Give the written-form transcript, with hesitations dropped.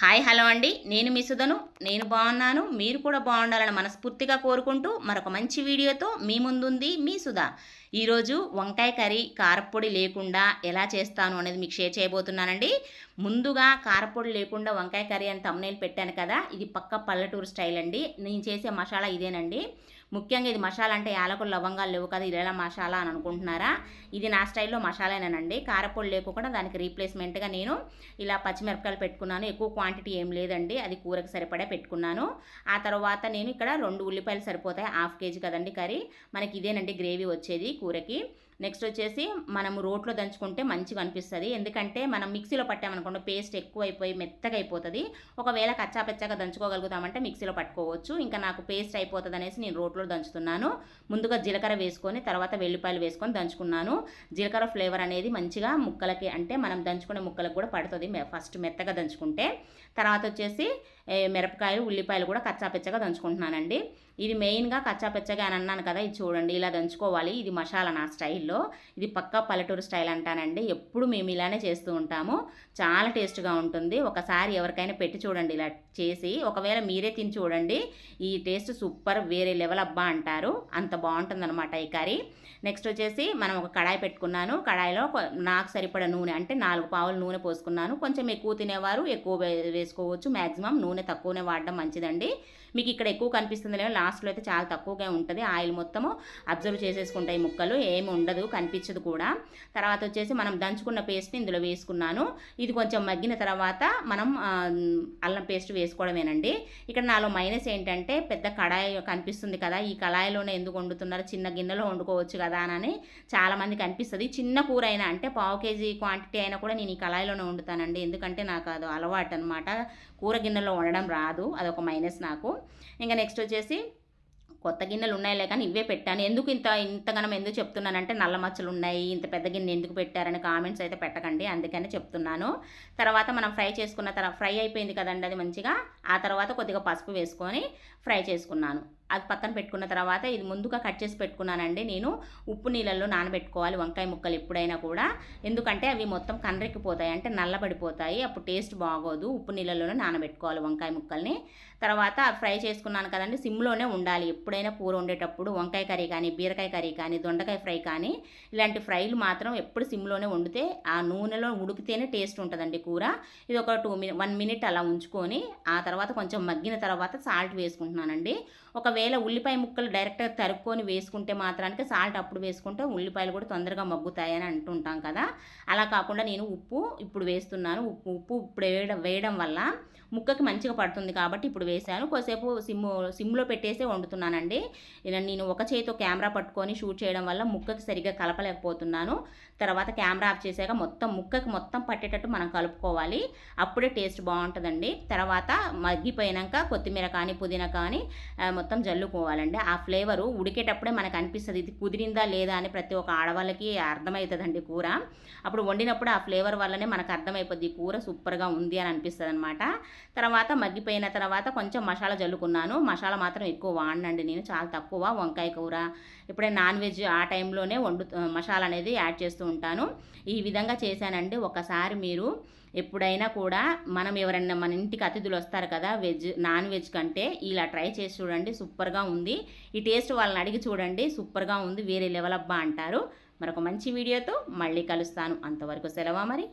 Hi hello అండి, నేను మీ సుధను. నేను బాగున్నాను, మీరు కూడా బాగుండాలని మనస్ఫూర్తిగా కోరుకుంటూ మరొక మంచి వీడియోతో మీ ముందుంది మీ సుధా. ఈరోజు వంకాయ కర్రీ కారపొడి లేకుండా ఎలా చేస్తాను అనేది మీకు షేర్ చేయబోతున్నానండి. ముందుగా కారపొడి లేకుండా వంకాయ కర్రీ అని థంబ్నెయిల్ పెట్టాను కదా, ఇది పక్క పల్లెటూరు స్టైల్ అండి. నేను చేసే మసాలా ఇదేనండి. ముఖ్యంగా ఇది మసాలా అంటే యాలకులు లవంగాలు లేవు కదా, ఇది ఎలా మసాలా అని అనుకుంటున్నారా? ఇది నా స్టైల్లో మసాలానేనండి. కారపొడి లేకుండా దానికి రీప్లేస్మెంట్గా నేను ఇలా పచ్చిమిరపకాయలు పెట్టుకున్నాను. ఎక్కువ క్వాంటిటీ ఏం లేదండి, అది కూరకు సరిపడా పెట్టుకున్నాను. ఆ తర్వాత నేను ఇక్కడ 2 ఉల్లిపాయలు సరిపోతాయి, 1/2 కేజీ కదండి కర్రీ మనకి, ఇదేనండి గ్రేవీ వచ్చేది కూరకి. నెక్స్ట్ వచ్చేసి మనం రోట్లో దంచుకుంటే మంచిగా అనిపిస్తుంది, ఎందుకంటే మనం మిక్సీలో పట్టామనుకోండి పేస్ట్ ఎక్కువ అయిపోయి మెత్తగా అయిపోతుంది. ఒకవేళ కచ్చాపెచ్చాగా దంచుకోగలుగుతామంటే మిక్సీలో పట్టుకోవచ్చు. ఇంకా నాకు పేస్ట్ అయిపోతుంది అనేసి నేను రోట్లో దంచుతున్నాను. ముందుగా జీలకర్ర వేసుకొని తర్వాత వెల్లిపాయలు వేసుకొని దంచుకున్నాను. జీలకర్ర ఫ్లేవర్ అనేది మంచిగా ముక్కలకి, అంటే మనం దంచుకునే ముక్కలకు కూడా పడుతుంది ఫస్ట్ మెత్తగా దంచుకుంటే. తర్వాత వచ్చేసి మిరపకాయలు ఉల్లిపాయలు కూడా కచ్చాపెచ్చగా దంచుకుంటున్నానండి. ఇది మెయిన్గా కచ్చాపెచ్చగా అని అన్నాను కదా, ఇది చూడండి ఇలా దంచుకోవాలి. ఇది మసాలా నా స్టైల్లో, ఇది పక్కా పల్లెటూరు స్టైల్ అంటానండి. ఎప్పుడు మేము ఇలానే చేస్తూ ఉంటాము, చాలా టేస్ట్గా ఉంటుంది. ఒకసారి ఎవరికైనా పెట్టి చూడండి ఇలా చేసి, ఒకవేళ మీరే తిని చూడండి, ఈ టేస్ట్ సూపర్ వేరే లెవెల్ అబ్బా అంటారు, అంత బాగుంటుంది అనమాట ఈ కర్రీ. నెక్స్ట్ వచ్చేసి మనం ఒక కడాయి పెట్టుకున్నాను. కడాయిలో నాకు సరిపడ నూనె, అంటే 4 పావులు నూనె పోసుకున్నాను. కొంచెం ఎక్కువ తినేవారు ఎక్కువ వేసుకోవచ్చు, మ్యాక్సిమం నూనె తక్కువనే వాడడం మంచిదండి. మీకు ఇక్కడ ఎక్కువ కనిపిస్తుంది లేదో, లాస్ట్లో అయితే చాలా తక్కువగా ఉంటుంది. ఆయిల్ మొత్తము అబ్జర్వ్ చేసేసుకుంటాయి ముక్కలు, ఏమి ఉండదు, కనిపించదు కూడా. తర్వాత వచ్చేసి మనం దంచుకున్న పేస్ట్ని ఇందులో వేసుకున్నాను. ఇది కొంచెం మగ్గిన తర్వాత మనం అల్లం పేస్ట్ వేసుకోవడమేనండి. ఇక్కడ నాలో మైనస్ ఏంటంటే పెద్ద కడాయి కనిపిస్తుంది కదా, ఈ కడాయిలోనే ఎందుకు వండుతున్నారు, చిన్న గిన్నెలో వండుకోవచ్చు కదా అని చాలామందికి అనిపిస్తుంది. చిన్న కూర అయినా, అంటే 1/2 కేజీ క్వాంటిటీ అయినా కూడా నేను ఈ కడాయిలోనే వండుతానండి, ఎందుకంటే నాకు అది అలవాటు అనమాట. కూర గిన్నెలో వండడం రాదు, అదొక మైనస్ నాకు. ఇంకా నెక్స్ట్ వచ్చేసి కొత్త గిన్నెలు ఉన్నాయిలే కానీ ఇవే పెట్టాను. ఎందుకు ఇంతగానం ఎందుకు చెప్తున్నానంటే, నల్ల మచ్చలు ఉన్నాయి, ఇంత పెద్ద గిన్నె ఎందుకు పెట్టారని కామెంట్స్ అయితే పెట్టకండి, అందుకని చెప్తున్నాను. తర్వాత మనం ఫ్రై చేసుకున్న తర్వాత ఫ్రై అయిపోయింది కదండి అది మంచిగా. ఆ తర్వాత కొద్దిగా పసుపు వేసుకొని ఫ్రై చేసుకున్నాను. అది పక్కన పెట్టుకున్న తర్వాత ఇది ముందుగా కట్ చేసి పెట్టుకున్నానండి. నేను ఉప్పు నీళ్ళల్లో నానబెట్టుకోవాలి వంకాయ ముక్కలు ఎప్పుడైనా కూడా, ఎందుకంటే అవి మొత్తం కండ్రెక్కిపోతాయి, అంటే నల్లబడిపోతాయి, అప్పుడు టేస్ట్ బాగోదు. ఉప్పు నీళ్ళలోనే నానబెట్టుకోవాలి వంకాయ ముక్కల్ని. తర్వాత ఫ్రై చేసుకున్నాను కదండి, సిమ్లోనే ఉండాలి ఎప్పుడైనా కూర వండేటప్పుడు. వంకాయ కర్రీ కానీ, బీరకాయ కర్రీ కానీ, దొండకాయ ఫ్రై కానీ, ఇలాంటి ఫ్రైలు మాత్రం ఎప్పుడు సిమ్లోనే వండితే ఆ నూనెలో ఉడికితేనే టేస్ట్ ఉంటుందండి కూర. ఇది ఒక 1 మినిట్ అలా ఉంచుకొని ఆ తర్వాత కొంచెం మగ్గిన తర్వాత సాల్ట్ వేసుకుంటున్నానండి. ఒకవేళ ఉల్లిపాయ ముక్కలు డైరెక్ట్గా తరుక్కొని వేసుకుంటే మాత్రానికి సాల్ట్ అప్పుడు వేసుకుంటే ఉల్లిపాయలు కూడా తొందరగా మగ్గుతాయని అంటుంటాం కదా, అలా కాకుండా నేను ఉప్పు ఇప్పుడు వేస్తున్నాను. ఉప్పు ఇప్పుడు వేయడం వల్ల ముక్కకి మంచిగా పడుతుంది కాబట్టి ఇప్పుడు వేసాను. కొద్దిసేపు సిమ్లో పెట్టేసే వండుతున్నానండి. ఇలా నేను ఒక చేతితో కెమెరా పట్టుకొని షూట్ చేయడం వల్ల ముక్కకి సరిగ్గా కలపలేకపోతున్నాను. తర్వాత కెమెరా ఆఫ్ చేసాక ముక్కకి మొత్తం పట్టేటట్టు మనం కలుపుకోవాలి, అప్పుడే టేస్ట్ బాగుంటుందండి. తర్వాత మగ్గిపోయాక కొత్తిమీర కానీ పుదీనా కానీ మొత్తం జల్లుకోవాలండి. ఆ ఫ్లేవరు ఉడికేటప్పుడే మనకు అనిపిస్తుంది ఇది కుదిరిందా లేదా అని, ప్రతి ఒక్క ఆడవాళ్ళకి అర్థమవుతుందండి కూర. అప్పుడు వండినప్పుడు ఆ ఫ్లేవర్ వల్లనే మనకు అర్థమైపోద్ది కూర సూపర్గా ఉంది అని అనిపిస్తుంది అనమాట. తర్వాత మగ్గిపోయిన తర్వాత కొంచెం మసాలా జల్లుకున్నాను. మసాలా మాత్రం ఎక్కువ వాడనండి నేను, చాలా తక్కువ. వంకాయ కూర ఎప్పుడైనా నాన్ వెజ్ ఆ టైంలోనే మసాలా అనేది యాడ్ చేస్తూ ఉంటాను. ఈ విధంగా చేశానండి. ఒకసారి మీరు ఎప్పుడైనా కూడా, మనం ఎవరైనా మన ఇంటికి అతిథులు వస్తారు కదా, నాన్ వెజ్ కంటే ఇలా ట్రై చేసి చూడండి, సూపర్గా ఉంది. ఈ టేస్ట్ వాళ్ళని అడిగి చూడండి, సూపర్గా ఉంది, వేరే లెవెల్ అబ్బా అంటారు. మరొక మంచి వీడియోతో మళ్ళీ కలుస్తాను, అంతవరకు సెలవా మరి.